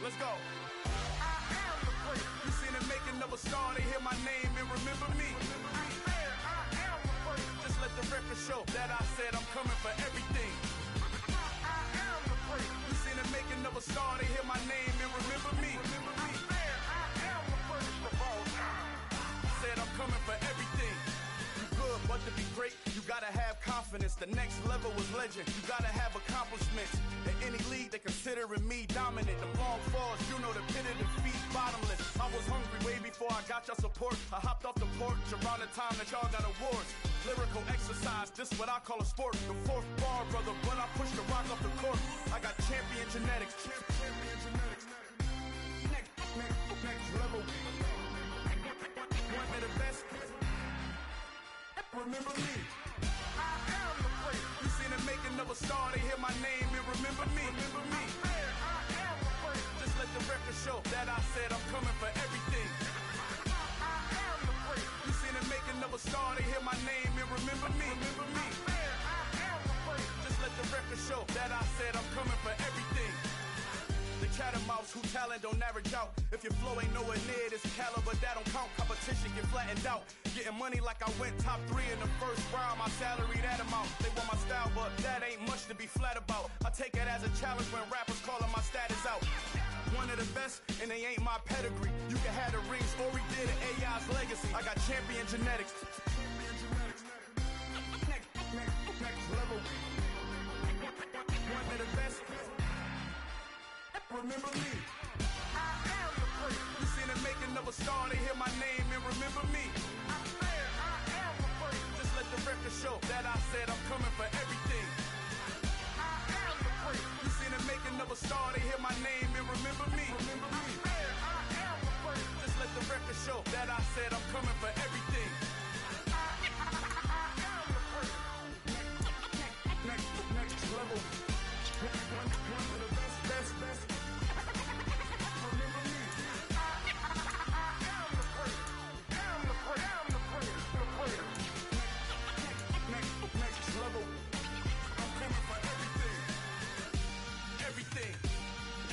Let's go. I am the great. You seen the making of a star, they hear my name and remember me. I am the great. Just let the record show that I said I'm coming for everything. I am the great. You seen the making of a star, they hear my name and remember me. I am the greatest of all time. Said I'm coming for everything. You good, but to be great, you gotta have confidence. The next level was legend. You gotta have accomplishments. In any league, they considering me dominant. The long falls, you know the pit of defeat, bottomless. I was hungry way before I got your support. I hopped off the porch around the time that y'all got awards. Lyrical exercise, this what I call a sport. The fourth bar, brother, when I push the rock off the court. I got champion genetics. Champion genetics. Next level. One of the best. Remember me. I am the great. You seen the making of a star, they hear my name and remember me. Remember me. I am the great. Just let the record show that I said I'm coming for everything. I am the great. You seen the making of a star, they hear my name and remember me. Remember me. I am the great. Just let the record show that I said I'm coming for everything. The catamounts who talent don't average out. If your flow ain't nowhere near this caliber, that don't count. Competition get flattened out. Getting money like I went top 3 in the first round. My salary that amount. They want my style, but that ain't much to be flat about. I take it as a challenge when rappers calling my status out. One of the best, and they ain't my pedigree. You can have the rings, or we did an AI's legacy. I got champion genetics. Next level. One of the best. Remember me. I am the great. You seen the making of a star, they hear my name and remember me. I am the great. Just let the record show that I said I'm coming for everything. I am the great. You seen the making of a star, they hear my name and remember me. Remember me. I am the great. Just let the record show that I said I'm coming for everything. I am the great. Next level. One of the best.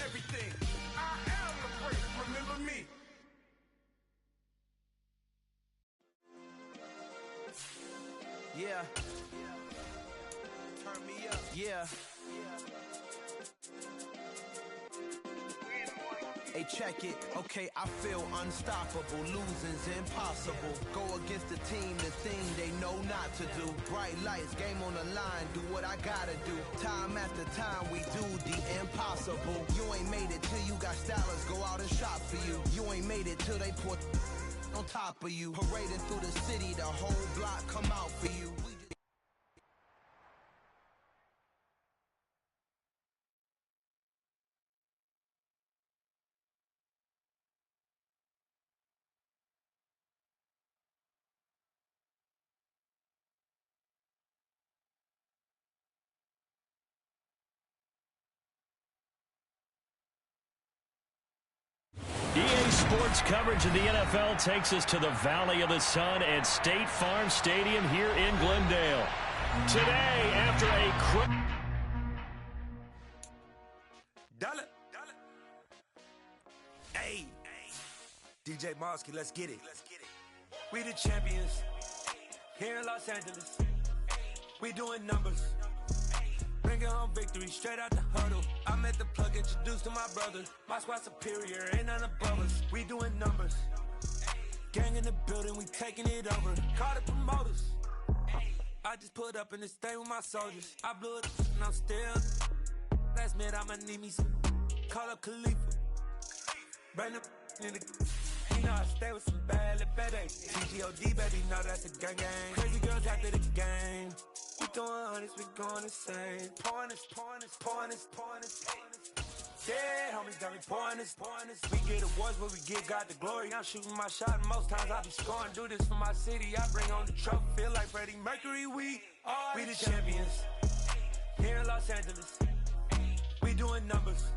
Everything. I am the great. Remember me. Yeah. Turn me up. Yeah. Hey, check it. Okay, I feel unstoppable. Losing's impossible. Go against the team, the thing they know not to do. Bright lights, game on the line. Do what I gotta do. Time after time, we do the impossible. You ain't made it till you got stylers go out and shop for you. You ain't made it till they put on top of you. Parading through the city, the whole block come out for you. EA Sports coverage of the NFL takes us to the Valley of the Sun at State Farm Stadium here in Glendale. Today, after a Dollar. Hey, DJ Mosky, let's get it. We the champions here in Los Angeles. We doing numbers. Bringing home victory straight out the huddle. I met the plug, introduced to my brother. My squad superior, ain't none above us. We doing numbers. Gang in the building, we taking it over. Call the promoters. I just put up in this thing with my soldiers. I blew it and I'm still. Last minute, I'ma need me some. Call up Khalifa. Bring up in the. You know I stay with some bad little baby. TGOD, baby, know that's a gang gang. Crazy girls after the game. We doing honest, we going insane. Pouring this. Yeah, homies got me pouring this. We get awards, but we give God the glory. I'm shooting my shot, and most times I be scoring. Do this for my city, I bring on the trophy. Feel like Freddie Mercury, we the champions. Here in Los Angeles, we doing numbers.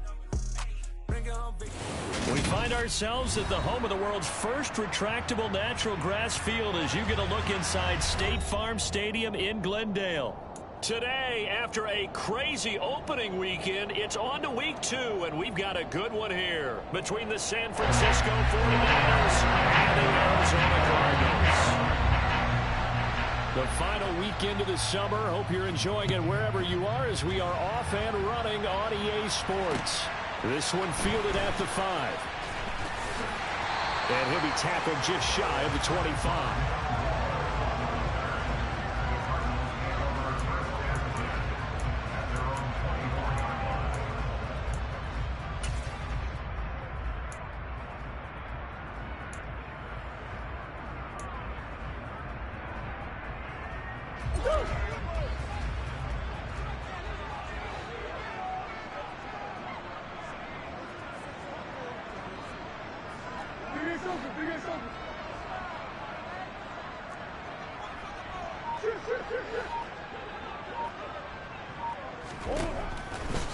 Bring it home, victory. We find ourselves at the home of the world's first retractable natural grass field as you get a look inside State Farm Stadium in Glendale. Today, after a crazy opening weekend, it's on to week 2, and we've got a good one here between the San Francisco 49ers and the Arizona Cardinals. The final weekend of the summer. Hope you're enjoying it wherever you are as we are off and running on EA Sports. This one fielded at the 5. And he'll be tackled just shy of the 25.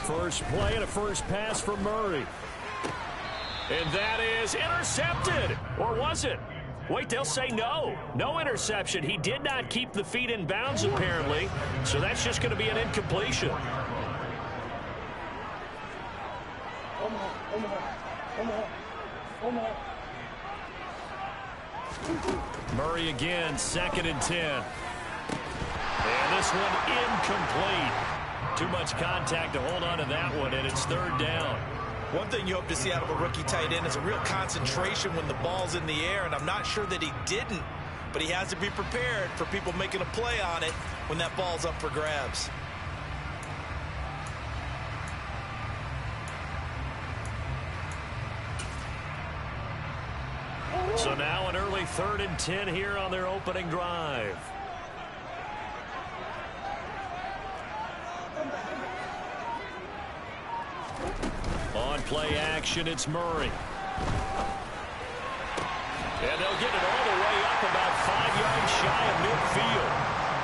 First play and a first pass for Murray. And that is intercepted. Or was it? Wait, they'll say no. No interception. He did not keep the feet in bounds, apparently. So that's just going to be an incompletion. Murray again, 2nd and 10. And this one incomplete. Too much contact to hold on to that one, and it's 3rd down. One thing you hope to see out of a rookie tight end is a real concentration when the ball's in the air, and I'm not sure that he didn't, but he has to be prepared for people making a play on it when that ball's up for grabs. So now an early 3rd and 10 here on their opening drive. On play action, it's Murray. And they'll get it all the way up about 5 yards shy of midfield.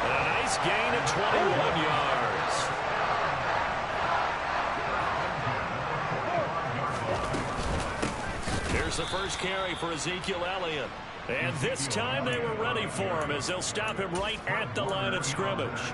And a nice gain of 21 yards. Here's the first carry for Ezekiel Elliott. And this time they were ready for him as they'll stop him right at the line of scrimmage.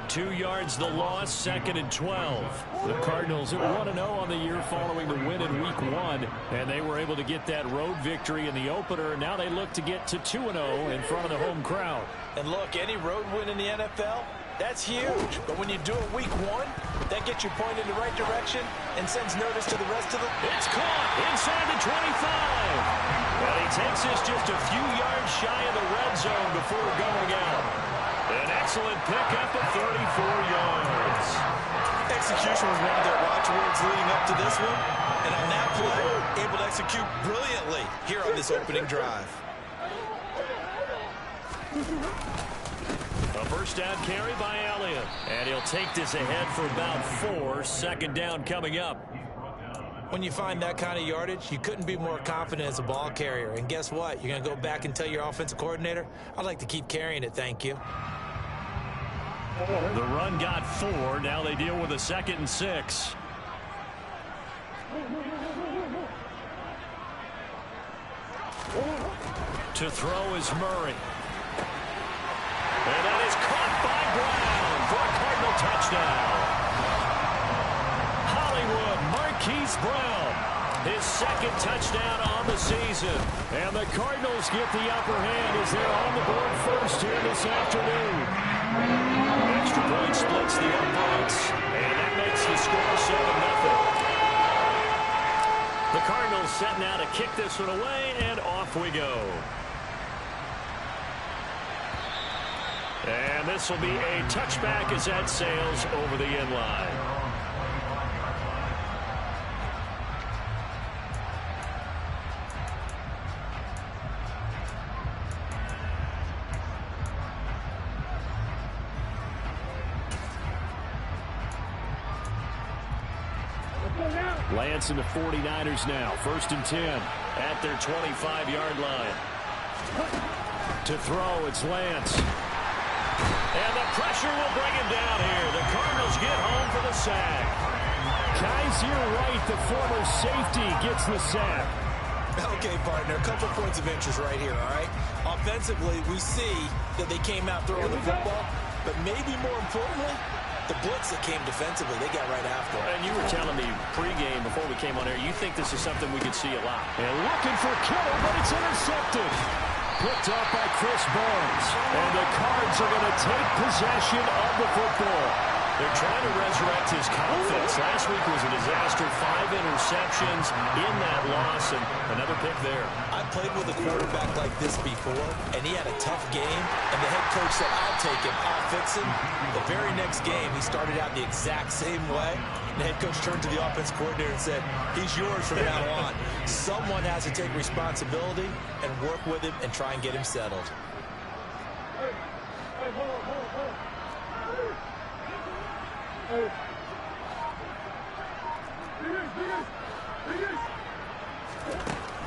2 yards the loss, 2nd and 12. The Cardinals are 1-0 on the year following the win in Week 1, and they were able to get that road victory in the opener. Now they look to get to 2-0 in front of the home crowd. And look, any road win in the NFL, that's huge. But when you do it Week 1, that gets you pointed in the right direction and sends notice to the rest of the... It's caught inside the 25. And he takes this just a few yards shy of the red zone before going out. An excellent pickup of 34 yards. Execution was one of their watchwords leading up to this one. And on that play, able to execute brilliantly here on this opening drive. A first down carry by Elliott. And he'll take this ahead for about 4. 2nd down coming up. When you find that kind of yardage, you couldn't be more confident as a ball carrier. And guess what? You're going to go back and tell your offensive coordinator, I'd like to keep carrying it, thank you. The run got 4. Now they deal with a 2nd and 6. To throw is Murray. And that is caught by Brown for a Cardinal touchdown. Hollywood Marquise Brown, his 2nd touchdown on the season. And the Cardinals get the upper hand as they're on the board first here this afternoon. Extra point splits the uprights, and that makes the score 7-0. The Cardinals set now to kick this one away, and off we go. And this will be a touchback as that sails over the end line. Lance and the 49ers now. 1st and 10 at their 25-yard line. To throw, it's Lance. And the pressure will bring him down here. The Cardinals get home for the sack. Kaiser Wright, the former safety, gets the sack. Okay, partner, a couple points of interest right here, all right? Offensively, we see that they came out throwing the football, but maybe more importantly, the blitz that came defensively, they got right after it. And you were telling me pregame before we came on air, you think this is something we could see a lot. And looking for Kittle, but it's intercepted. Picked up by Chris Barnes. And the Cards are going to take possession of the football. They're trying to resurrect his confidence. Last week was a disaster. 5 interceptions in that loss, and another pick there. I played with a quarterback like this before, and he had a tough game, and the head coach said, I'll take him, I'll fix him. The very next game, he started out the exact same way. The head coach turned to the offense coordinator and said, he's yours from now on. Someone has to take responsibility and work with him and try and get him settled.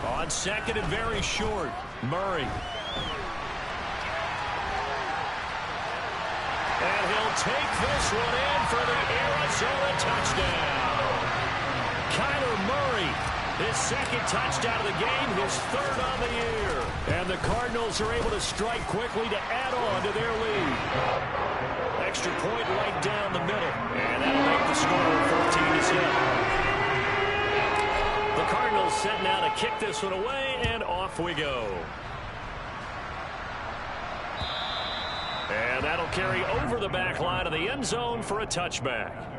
On second and very short, Murray. And he'll take this one in for the Arizona touchdown. Kyler Murray, his second touchdown of the game, his third on the year. And the Cardinals are able to strike quickly to add on to their lead. Extra point right down the middle. And that'll make the score 14-7. The Cardinals set now to kick this one away, and off we go. And that'll carry over the back line of the end zone for a touchback.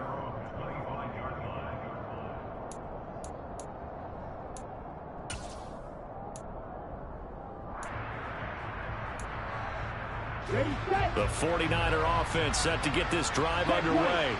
The 49er offense set to get this drive underway.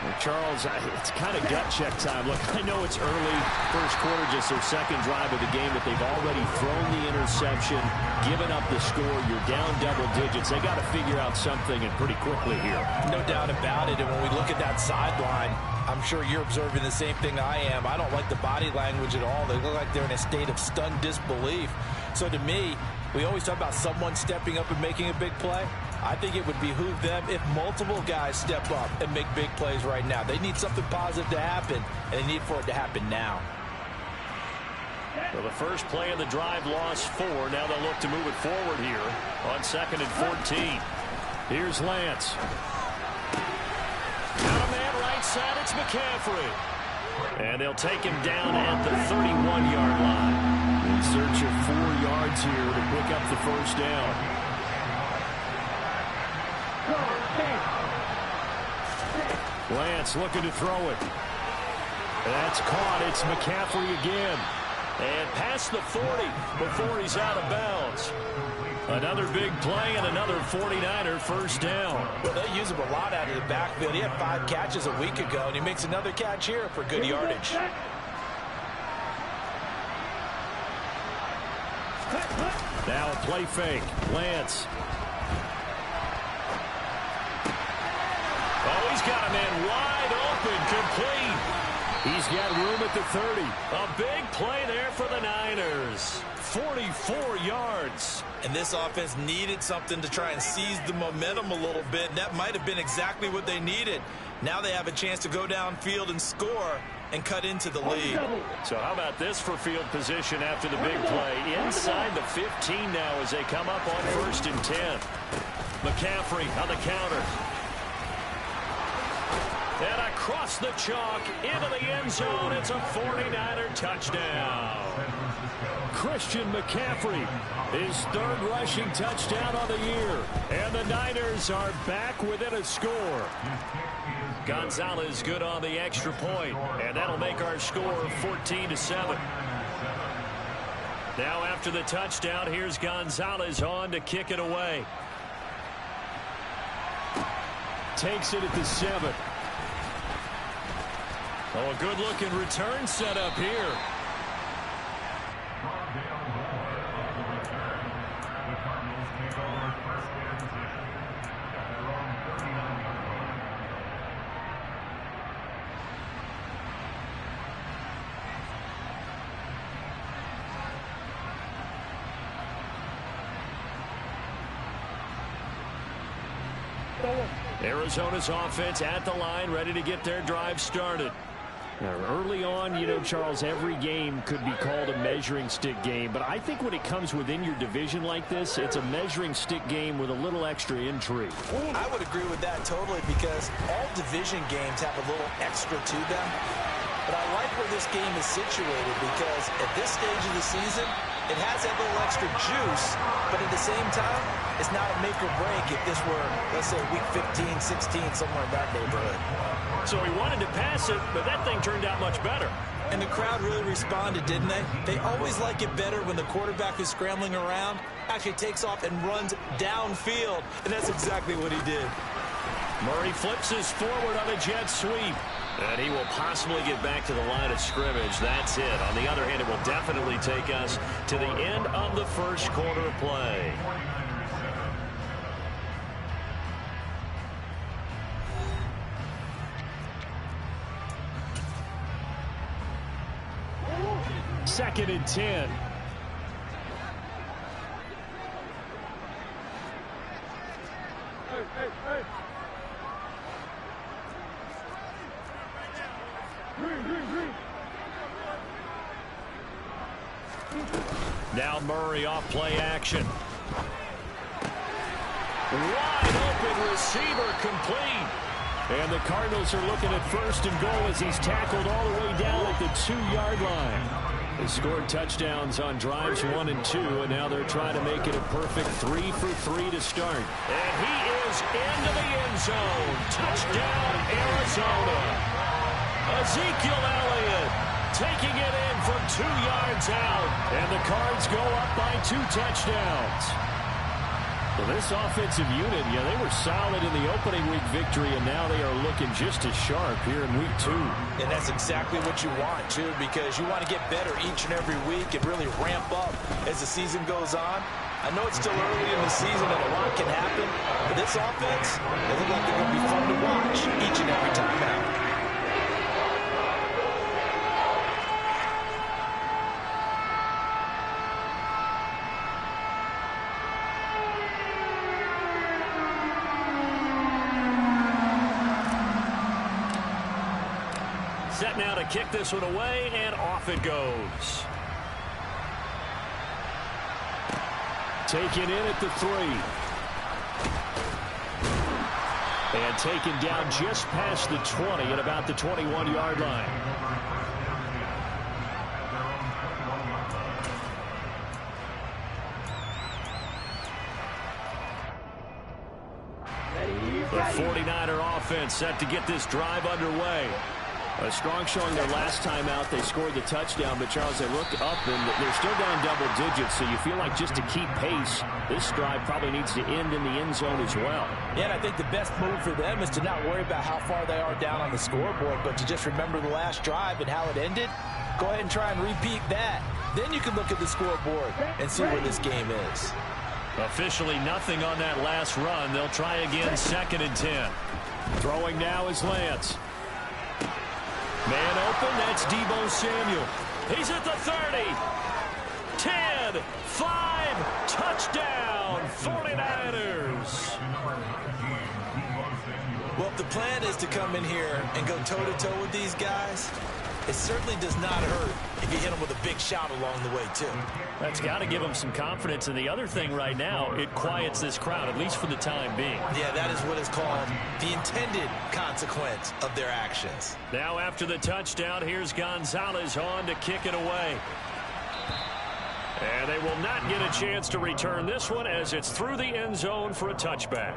Well, Charles, it's kind of gut check time. Look, I know it's early, first quarter, just their second drive of the game, but they've already thrown the interception, given up the score. You're down double digits. They got to figure out something, and pretty quickly here. No doubt about it. And when we look at that sideline, I'm sure you're observing the same thing I am. I don't like the body language at all. They look like they're in a state of stunned disbelief. So to me, we always talk about someone stepping up and making a big play. I think it would behoove them if multiple guys step up and make big plays right now. They need something positive to happen, and they need for it to happen now. Well, the first play of the drive lost 4. Now they'll look to move it forward here on second and 14. Here's Lance. Got a man right side. It's McCaffrey. And they'll take him down at the 31-yard line. In search of 4 yards here to pick up the first down. Lance looking to throw it. That's caught. It's McCaffrey again. And past the 40 before he's out of bounds. Another big play and another 49er first down. Well, they use him a lot out of the backfield. He had 5 catches a week ago, and he makes another catch here for good yardage. Now a play fake. Lance. Oh, he's got a man wide open, complete. He's got room at the 30. A big play there for the Niners. 44 yards. And this offense needed something to try and seize the momentum a little bit. And that might have been exactly what they needed. Now they have a chance to go downfield and score and cut into the lead. So how about this for field position after the big play? Inside the 15 now as they come up on 1st and 10. McCaffrey on the counter. And across the chalk into the end zone. It's a 49er touchdown. Christian McCaffrey, his 3rd rushing touchdown on the year. And the Niners are back within a score. Gonzalez good on the extra point, and that'll make our score 14-7. Now after the touchdown, here's Gonzalez on to kick it away. Takes it at the 7. Oh, a good-looking return set up here. Arizona's offense at the line, ready to get their drive started. Early on, you know, Charles, every game could be called a measuring stick game. But I think when it comes within your division like this, it's a measuring stick game with a little extra intrigue. I would agree with that totally, because all division games have a little extra to them. But I like where this game is situated, because at this stage of the season, it has that little extra juice, but at the same time, it's not a make or break if this were, let's say, week 15, 16, somewhere in that neighborhood. So he wanted to pass it, but that thing turned out much better. And the crowd really responded, didn't they? They always like it better when the quarterback who's scrambling around actually takes off and runs downfield, and that's exactly what he did. Murray flips his forward on a jet sweep. And he will possibly get back to the line of scrimmage. That's it. On the other hand, it will definitely take us to the end of the first quarter play. Second and 10. Now Murray off play action. Wide open receiver complete. And the Cardinals are looking at first and goal as he's tackled all the way down at the 2-yard line. They scored touchdowns on drives 1 and 2, and now they're trying to make it a perfect 3 for 3 to start. And he is into the end zone. Touchdown, Arizona. Ezekiel Elliott taking it in from 2 yards out, and the Cards go up by 2 touchdowns. Well, this offensive unit, yeah, they were solid in the opening week victory, and now they are looking just as sharp here in week 2. And that's exactly what you want, too, because you want to get better each and every week and really ramp up as the season goes on. I know it's still early in the season and a lot can happen, but this offense, they look like they're going to be fun to watch each and every time out. Set now to kick this one away, and off it goes. Taken in at the 3. And taken down just past the 20 at about the 21-yard line. The 49er offense set to get this drive underway. A strong showing their last time out. They scored the touchdown, but Charles, they look up and they're still down double digits, so you feel like just to keep pace, this drive probably needs to end in the end zone as well. Yeah, and I think the best move for them is to not worry about how far they are down on the scoreboard, but to just remember the last drive and how it ended. Go ahead and try and repeat that. Then you can look at the scoreboard and see where this game is. Officially nothing on that last run. They'll try again, second and 10. Throwing now is Lance. Man open, that's Deebo Samuel. He's at the 30. 10, 5, touchdown, 49ers. Well, if the plan is to come in here and go toe-to-toe with these guys, it certainly does not hurt if you hit them with a big shout along the way, too. That's got to give them some confidence. And the other thing right now, it quiets this crowd, at least for the time being. Yeah, that is what is called the intended consequence of their actions. Now after the touchdown, here's Gonzalez on to kick it away. And they will not get a chance to return this one as it's through the end zone for a touchback.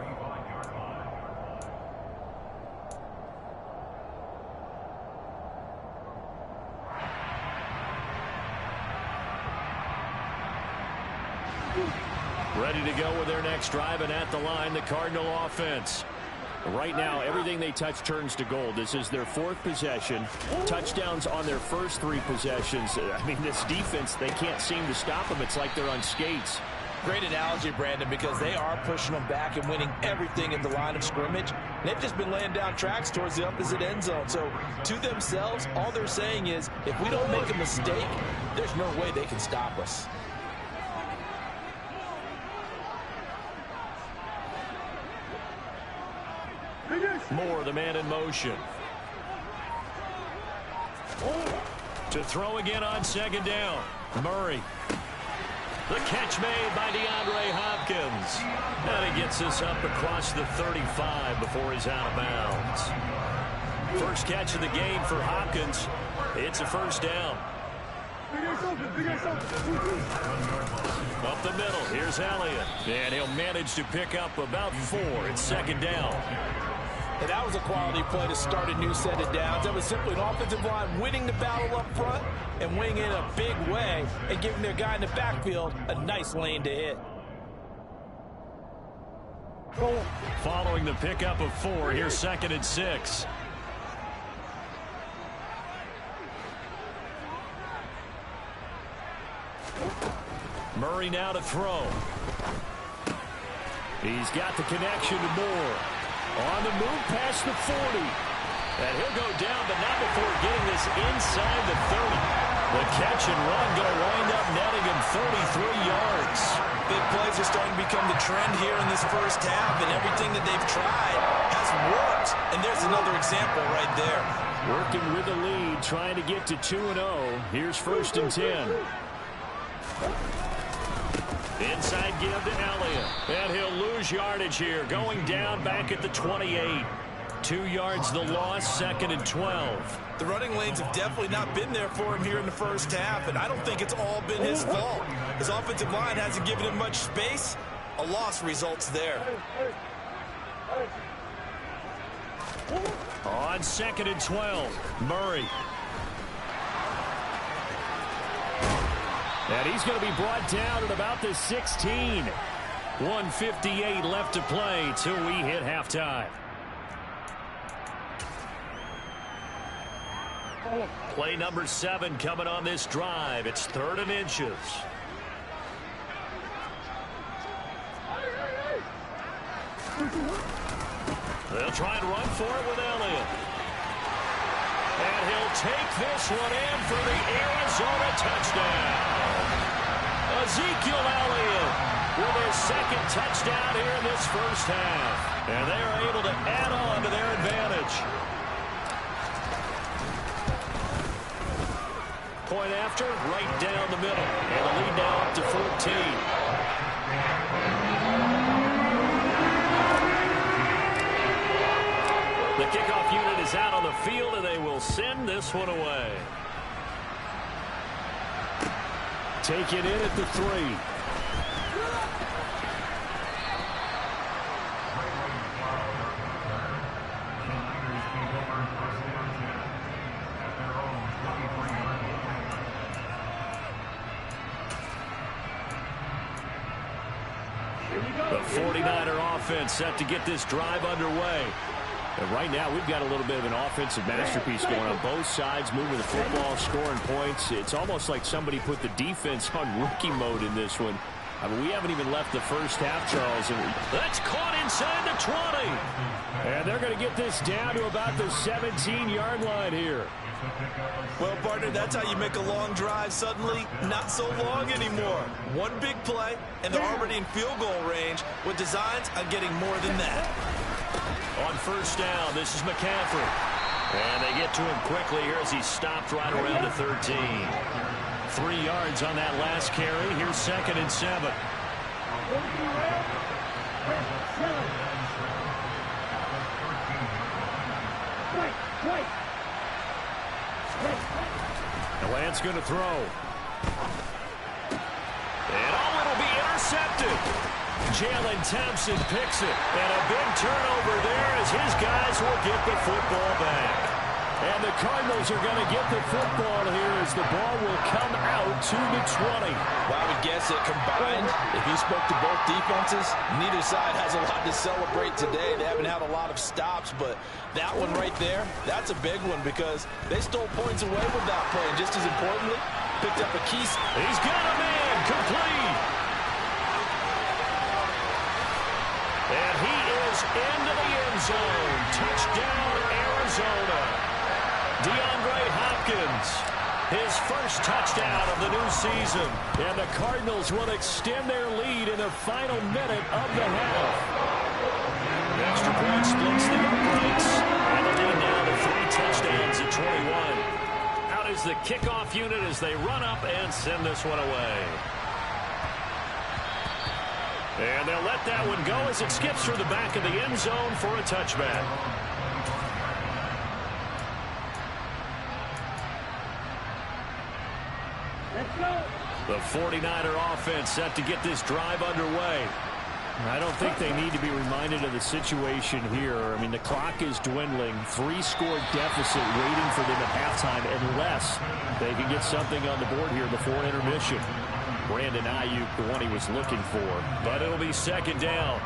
Ready to go with their next drive, and at the line, the Cardinal offense. Right now, everything they touch turns to gold. This is their 4th possession. Touchdowns on their first 3 possessions. I mean, this defense, they can't seem to stop them. It's like they're on skates. Great analogy, Brandon, because they are pushing them back and winning everything at the line of scrimmage. They've just been laying down tracks towards the opposite end zone. So, to themselves, all they're saying is, if we don't make a mistake, there's no way they can stop us. Moore, the man in motion. To throw again on second down. Murray. The catch made by DeAndre Hopkins. And he gets us up across the 35 before he's out of bounds. First catch of the game for Hopkins. It's a first down. Up the middle, here's Elliott. And he'll manage to pick up about 4. It's second down. And that was a quality play to start a new set of downs. That was simply an offensive line winning the battle up front and winning it in a big way and giving their guy in the backfield a nice lane to hit. Following the pickup of 4, here's second and 6. Murray now to throw. He's got the connection to Moore. On the move past the 40. And he'll go down, but not before getting this inside the 30. The catch and run going to wind up netting him 33 yards. Big plays are starting to become the trend here in this first half, and everything that they've tried has worked. And there's another example right there. Working with the lead, trying to get to 2-0. Here's first and 10. Inside give to Elliott. And he'll lose yardage here. Going down back at the 28. 2 yards the loss, second and 12. The running lanes have definitely not been there for him here in the first half, and I don't think it's all been his fault. His offensive line hasn't given him much space. A loss results there. On second and 12, Murray. And he's going to be brought down at about the 16. 1:58 left to play till we hit halftime. Play number 7 coming on this drive. It's 3rd and inches. They'll try and run for it with Elliott. And he'll take this one in for the Arizona touchdown. Ezekiel Elliott with his second touchdown here in this first half. And they are able to add on to their advantage. Point after, right down the middle. And the lead now up to 14. The kickoff unit is out on the field, and they will send this one away. Take it in at the 3. The 49er offense set to get this drive underway. And right now, we've got a little bit of an offensive masterpiece going on both sides, moving the football, scoring points. It's almost like somebody put the defense on rookie mode in this one. I mean, we haven't even left the first half, Charles. And that's caught inside the 20. And they're going to get this down to about the 17-yard line here. Well, partner, that's how you make a long drive suddenly not so long anymore. One big play, and they're already in field goal range with designs on getting more than that. On first down, this is McCaffrey. And they get to him quickly here as he stopped right around the 13. 3 yards on that last carry. Here's second and 7. And Lance going to throw. And it'll be intercepted. Jalen Thompson picks it. And a big turnover there as his guys will get the football back. And the Cardinals are going to get the football here as the ball will come out to the 20. Well, I would guess that combined, if you spoke to both defenses, neither side has a lot to celebrate today. They haven't had a lot of stops, but that one right there, that's a big one because they stole points away with that play. And just as importantly, picked up a key. He's got a man complete. And he is into the end zone. Touchdown, Arizona. DeAndre Hopkins, his first touchdown of the new season. And the Cardinals will extend their lead in the final minute of the half. Extra point splits the uprights. And the lead now to 3 touchdowns at 21. Out is the kickoff unit as they run up and send this one away. And they'll let that one go as it skips through the back of the end zone for a touchback. Let's go. The 49er offense set to get this drive underway. I don't think they need to be reminded of the situation here. I mean, the clock is dwindling. 3-score deficit waiting for them at halftime unless they can get something on the board here before intermission. Brandon Ayuk, the one he was looking for. But it'll be second down.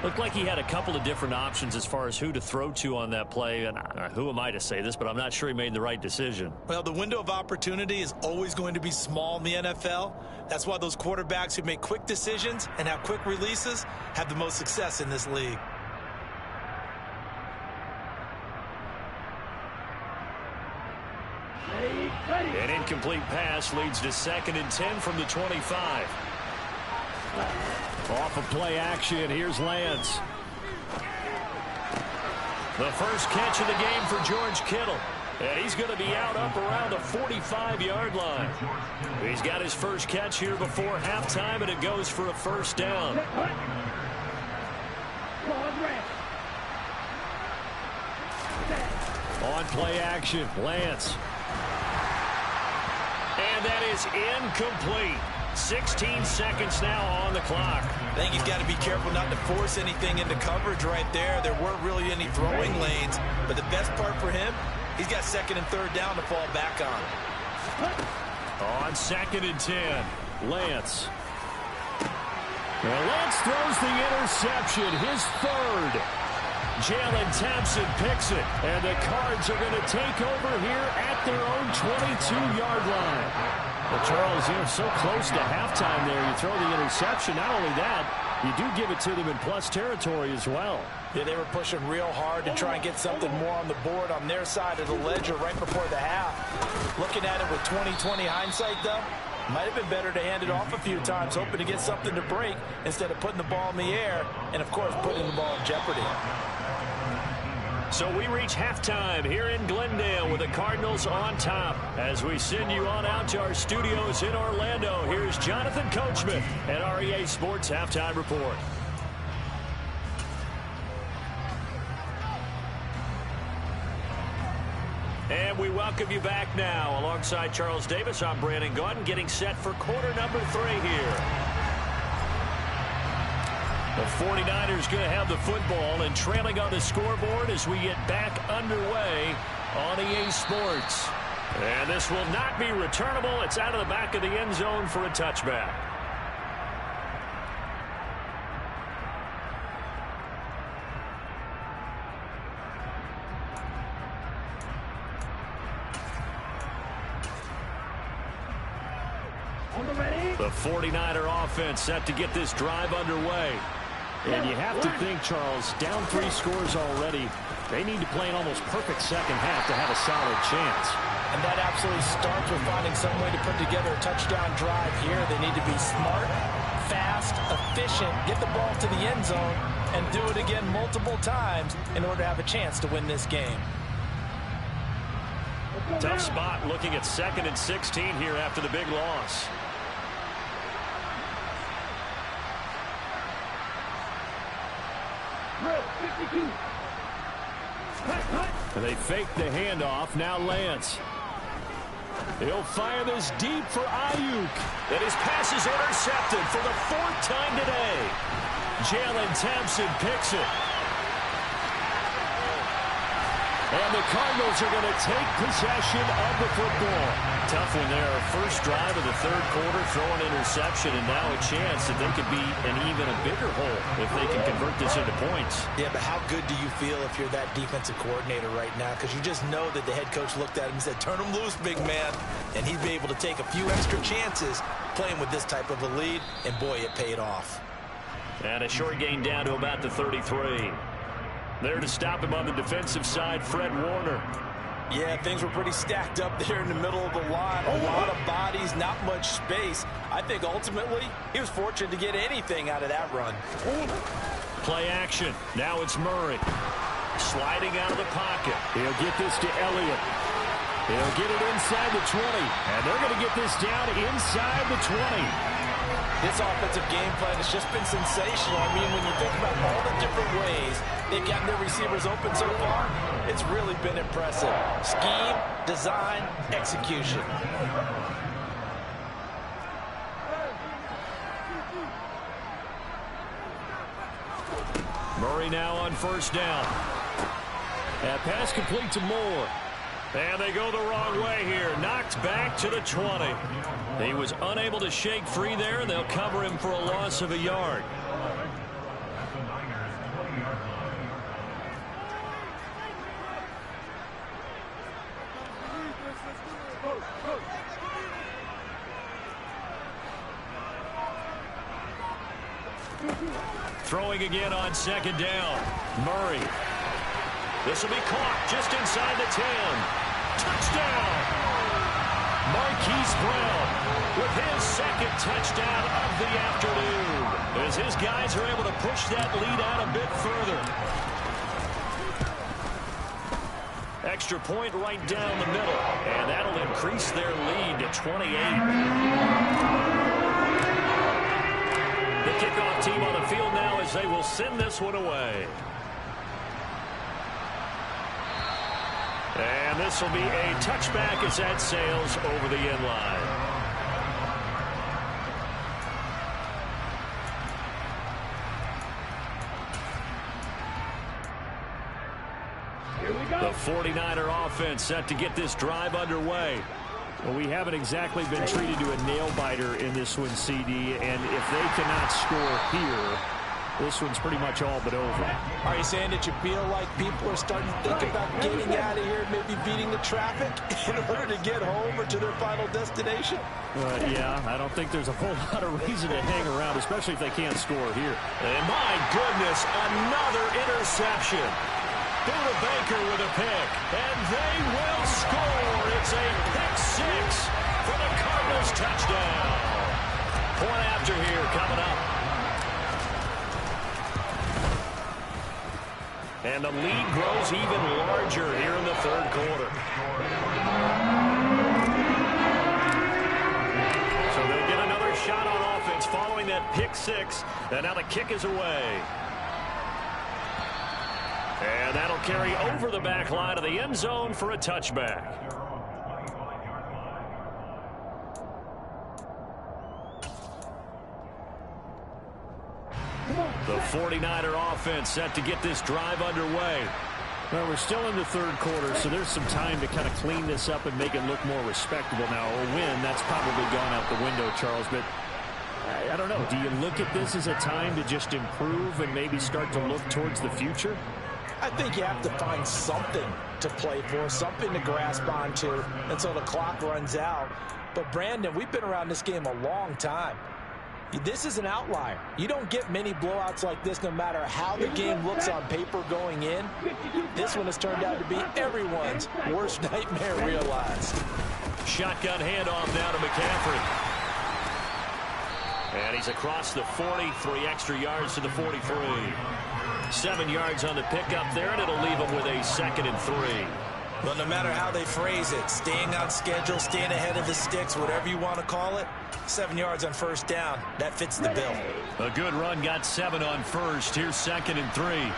Looked like he had a couple of different options as far as who to throw to on that play. And who am I to say this, but I'm not sure he made the right decision. Well, the window of opportunity is always going to be small in the NFL. That's why those quarterbacks who make quick decisions and have quick releases have the most success in this league. An incomplete pass leads to 2nd and 10 from the 25. Off of play action, here's Lance. The first catch of the game for George Kittle. And he's going to be out up around the 45-yard line. He's got his first catch here before halftime, and it goes for a first down. On play action, Lance. And that is incomplete. 16 seconds now on the clock. I think he's got to be careful not to force anything into coverage right there. There weren't really any throwing lanes. But the best part for him, he's got 2nd and 3rd down to fall back on. On 2nd and 10, Lance. Well, Lance throws the interception, his 3rd. Jalen Thompson picks it, and the Cards are going to take over here at their own 22-yard line. Well, Charles, you're so close to halftime there. You throw the interception. Not only that, you do give it to them in plus territory as well. Yeah, they were pushing real hard to try and get something more on the board on their side of the ledger right before the half. Looking at it with 20/20 hindsight, though, might have been better to hand it off a few times, hoping to get something to break instead of putting the ball in the air and, of course, putting the ball in jeopardy. So we reach halftime here in Glendale with the Cardinals on top. As we send you on out to our studios in Orlando, here's Jonathan Coachman at REA Sports Halftime Report. And we welcome you back now. Alongside Charles Davis, I'm Brandon Gaudin, getting set for quarter number 3 here. The 49ers going to have the football and trailing on the scoreboard as we get back underway on EA Sports. And this will not be returnable. It's out of the back of the end zone for a touchback. The 49er offense set to get this drive underway. And you have to think, Charles, down 3 scores already. They need to play an almost perfect second half to have a solid chance. And that absolutely starts with finding some way to put together a touchdown drive here. They need to be smart, fast, efficient, get the ball to the end zone, and do it again multiple times in order to have a chance to win this game. Tough spot looking at 2nd and 16 here after the big loss. And they fake the handoff. Now Lance. He'll fire this deep for Ayuk. And his pass is intercepted for the 4th time today. Jalen Thompson picks it. And the Cardinals are going to take possession of the football. Tough one there. First drive of the 3rd quarter, throw an interception, and now a chance that they could be an even a bigger hole if they can convert this into points. Yeah, but how good do you feel if you're that defensive coordinator right now? Because you just know that the head coach looked at him and said, turn him loose, big man. And he'd be able to take a few extra chances playing with this type of a lead, and boy, it paid off. And a short gain down to about the 33. There to stop him on the defensive side, Fred Warner. Yeah, things were pretty stacked up there in the middle of the line. A lot of bodies, not much space. I think ultimately he was fortunate to get anything out of that run. Play action. Now it's Murray. Sliding out of the pocket. He'll get this to Elliott. He'll get it inside the 20, and they're going to get this down inside the 20. This offensive game plan has just been sensational. I mean, when you think about all the different ways they've gotten their receivers open so far, it's really been impressive. Scheme, design, execution. Murray now on first down. That pass complete to Moore. And they go the wrong way here. Knocked back to the 20. He was unable to shake free there, and they'll cover him for a loss of a yard. Throwing again on second down. Murray. This will be caught just inside the 10. Touchdown! Marquise Brown with his second touchdown of the afternoon, as his guys are able to push that lead out a bit further. Extra point right down the middle, and that'll increase their lead to 28. The kickoff team on the field now as they will send this one away. And this will be a touchback as that sails over the end line. The 49er offense set to get this drive underway. Well, we haven't exactly been treated to a nail-biter in this one, CD, and if they cannot score here, this one's pretty much all but over. Are you saying that you feel like people are starting to think about getting out of here, maybe beating the traffic in order to get home or to their final destination? Yeah, I don't think there's a whole lot of reason to hang around, especially if they can't score here. And my goodness, another interception. Buda Baker with a pick, and they will score. It's a pick six for the Cardinals touchdown. Point after here coming up. And the lead grows even larger here in the third quarter. So they'll get another shot on offense following that pick six. And now the kick is away. And that'll carry over the back line of the end zone for a touchback. The 49er offense set to get this drive underway. Well, we're still in the third quarter, so there's some time to kind of clean this up and make it look more respectable. Now, a win, that's probably gone out the window, Charles, but I don't know. Do you look at this as a time to just improve and maybe start to look towards the future? I think you have to find something to play for, something to grasp onto until the clock runs out. But, Brandon, we've been around this game a long time. This is an outlier. You don't get many blowouts like this no matter how the game looks on paper going in. This one has turned out to be everyone's worst nightmare realized. Shotgun handoff now to McCaffrey. And he's across the 40, 3 extra yards to the 43. 7 yards on the pickup there, and it'll leave him with a 2nd and 3. Well, no matter how they phrase it, staying on schedule, staying ahead of the sticks, whatever you want to call it, 7 yards on first down, that fits the bill. A good run, got 7 on first. Here's 2nd and 3.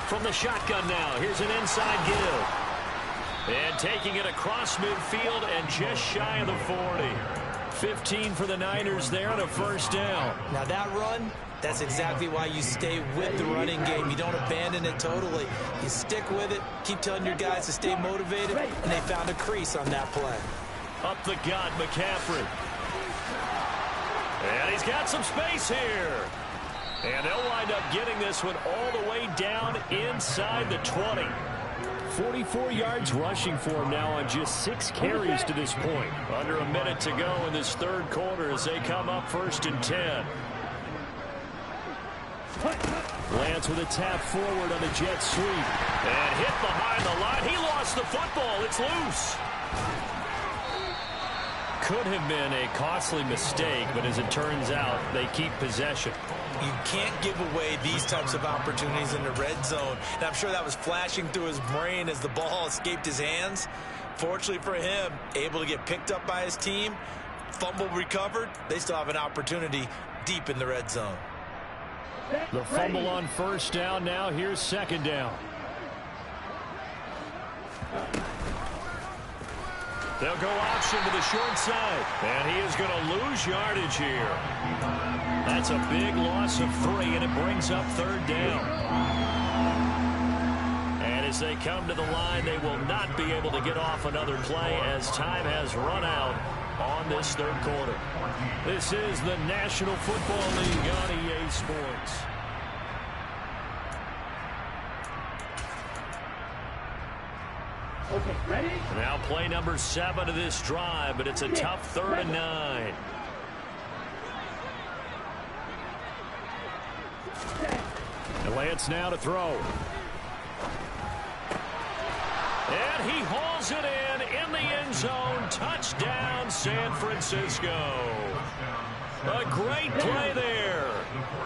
From the shotgun now, here's an inside give. And taking it across midfield and just shy of the 40. 15 for the Niners there on a first down. Now that run, that's exactly why you stay with the running game. You don't abandon it totally. You stick with it, keep telling your guys to stay motivated, and they found a crease on that play. Up the gut, McCaffrey. And he's got some space here. And they'll wind up getting this one all the way down inside the 20. 44 yards rushing for him now on just 6 carries to this point. Under a minute to go in this third quarter as they come up 1st and 10. Lance with a tap forward on a jet sweep. And hit behind the line. He lost the football. It's loose. could have been a costly mistake, but as it turns out, they keep possession. You can't give away these types of opportunities in the red zone. And I'm sure that was flashing through his brain as the ball escaped his hands. Fortunately for him, able to get picked up by his team, fumble recovered. They still have an opportunity deep in the red zone. The fumble on first down. Now here's second down. They'll go option to the short side. And he is going to lose yardage here. That's a big loss of 3, and it brings up third down. And as they come to the line, they will not be able to get off another play as time has run out on this third quarter. This is the National Football League on EA Sports. Okay, ready? Now play number 7 of this drive, but it's a tough 3rd and 9. And Lance now to throw. And he hauls it in the end zone. Touchdown, San Francisco. A great play there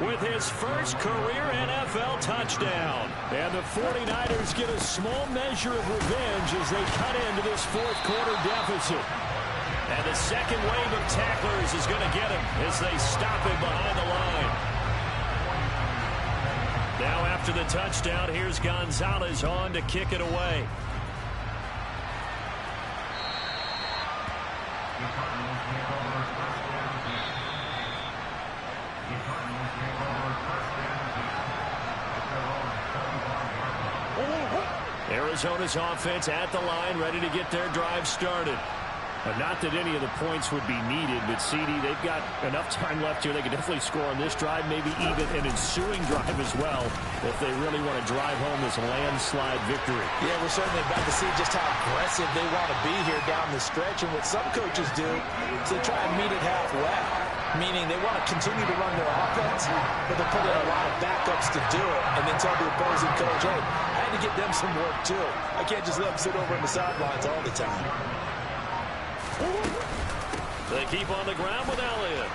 with his first career NFL touchdown. And the 49ers get a small measure of revenge as they cut into this fourth quarter deficit. And the second wave of tacklers is going to get him as they stop him behind the line. Now after the touchdown, here's Gonzalez on to kick it away. Arizona's offense at the line, ready to get their drive started. Not that any of the points would be needed, but CD, they've got enough time left here. They can definitely score on this drive, maybe even an ensuing drive as well, if they really want to drive home this landslide victory. Yeah, we're certainly about to see just how aggressive they want to be here down the stretch. And what some coaches do is they try and meet it halfway, meaning they want to continue to run their offense, but they put in a lot of backups to do it, and then tell the opposing coach, hey, I had to get them some work too. I can't just let them sit over on the sidelines all the time. They keep on the ground with Elliott.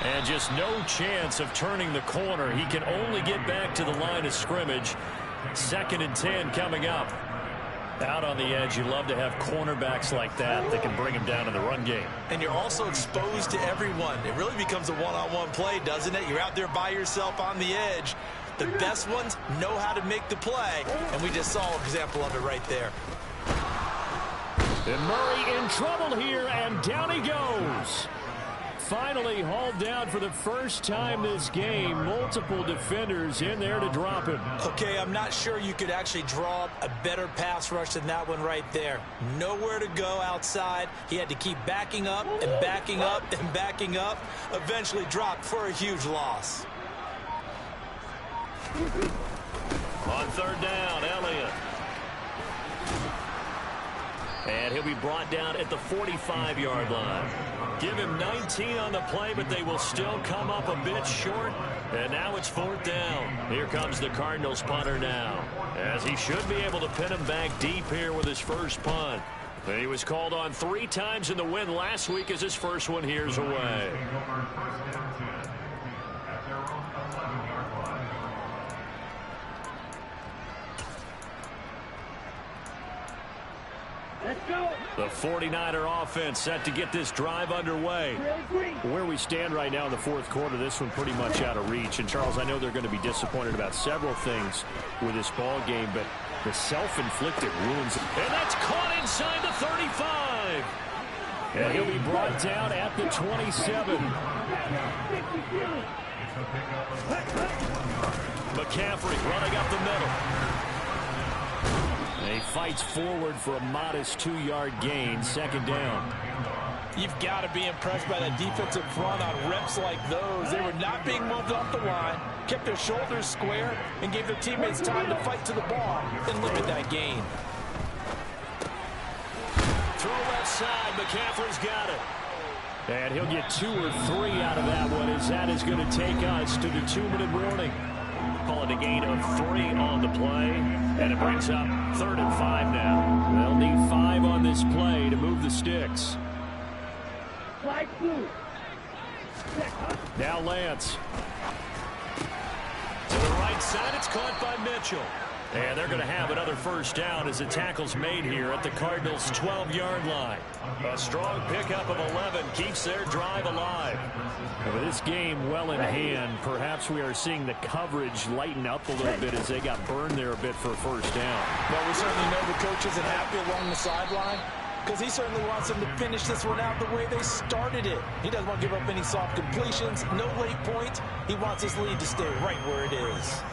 And just no chance of turning the corner. He can only get back to the line of scrimmage. 2nd and 10 coming up. Out on the edge, you love to have cornerbacks like that can bring him down in the run game. And you're also exposed to everyone. It really becomes a one-on-one play, doesn't it? You're out there by yourself on the edge. The best ones know how to make the play, and we just saw an example of it right there. And Murray in trouble here, and down he goes. Finally hauled down for the first time this game. Multiple defenders in there to drop him. Okay, I'm not sure you could actually draw up a better pass rush than that one right there. Nowhere to go outside. He had to keep backing up and backing up and backing up. Eventually dropped for a huge loss. On 3rd down, Elliott. And he'll be brought down at the 45-yard line. Give him 19 on the play, but they will still come up a bit short. And now it's 4th down. Here comes the Cardinals punter now, as he should be able to pin him back deep here with his first punt. And he was called on 3 times in the win last week as his first one here's away. Let's go. The 49er offense set to get this drive underway. Where we stand right now in the fourth quarter, this one pretty much out of reach. And, Charles, I know they're going to be disappointed about several things with this ball game, but the self-inflicted wounds. And that's caught inside the 35. And he'll be brought down at the 27. McCaffrey running up the middle. He fights forward for a modest 2-yard gain. 2nd down. You've got to be impressed by that defensive front on reps like those. They were not being moved off the line, kept their shoulders square, and gave their teammates time to fight to the ball and limit that gain. Throw left side. McCaffrey's got it. And he'll get 2 or 3 out of that one, as that is going to take us to the 2-minute warning. Call it a gain of 3 on the play, and it brings up 3rd and 5 now. They'll need 5 on this play to move the sticks. Now Lance. To the right side, it's caught by Mitchell. And they're going to have another first down as the tackle's made here at the Cardinals' 12-yard line. A strong pickup of 11 keeps their drive alive. And with this game well in hand, perhaps we are seeing the coverage lighten up a little bit as they got burned there a bit for a first down. Well, we certainly know the coach isn't happy along the sideline because he certainly wants them to finish this one out the way they started it. He doesn't want to give up any soft completions, no late points. He wants his lead to stay right where it is.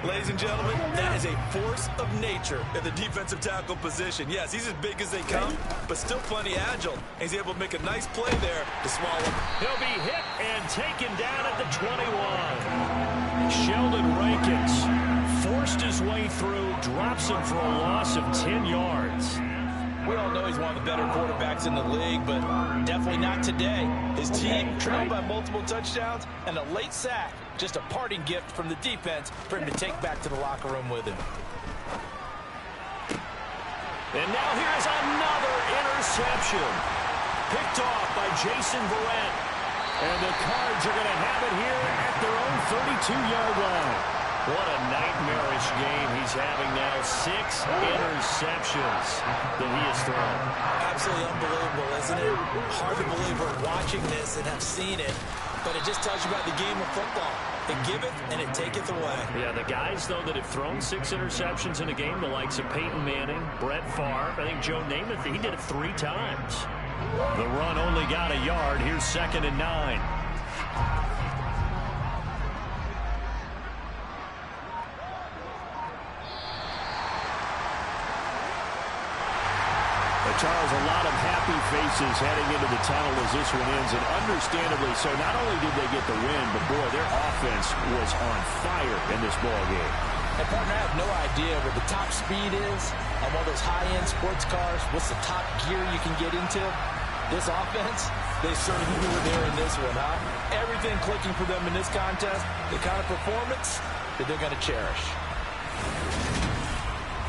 Ladies and gentlemen, that is a force of nature at the defensive tackle position. Yes, he's as big as they come, but still plenty agile. He's able to make a nice play there to swallow. He'll be hit and taken down at the 21. Sheldon Rankins forced his way through, drops him for a loss of 10 yards. We all know he's one of the better quarterbacks in the league, but definitely not today. His team trailed by multiple touchdowns and a late sack. Just a parting gift from the defense for him to take back to the locker room with him. And now here's another interception. Picked off by Jason Verrett. And the Cards are going to have it here at their own 32-yard line. What a nightmarish game he's having now. 6 interceptions that he has thrown. Absolutely unbelievable, isn't it? Hard to believe we're watching this and have seen it. But it just tells you about the game of football. It giveth and it taketh away. Yeah, the guys, though, that have thrown 6 interceptions in a game, the likes of Peyton Manning, Brett Favre, I think Joe Namath, he did it 3 times. The run only got a yard. Here's 2nd and 9. Charles, a lot of happy faces heading into the tunnel as this one ends, and understandably so. Not only did they get the win, but, boy, their offense was on fire in this ball game. And, partner, I have no idea what the top speed is on one of those high-end sports cars. What's the top gear you can get into? This offense, they certainly were there in this one, huh? Everything clicking for them in this contest, the kind of performance that they're going to cherish.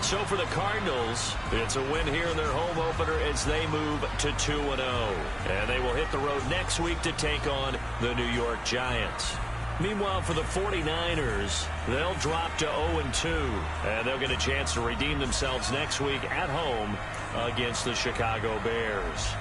So for the Cardinals, it's a win here in their home opener as they move to 2-0. And they will hit the road next week to take on the New York Giants. Meanwhile, for the 49ers, they'll drop to 0-2. And they'll get a chance to redeem themselves next week at home against the Chicago Bears.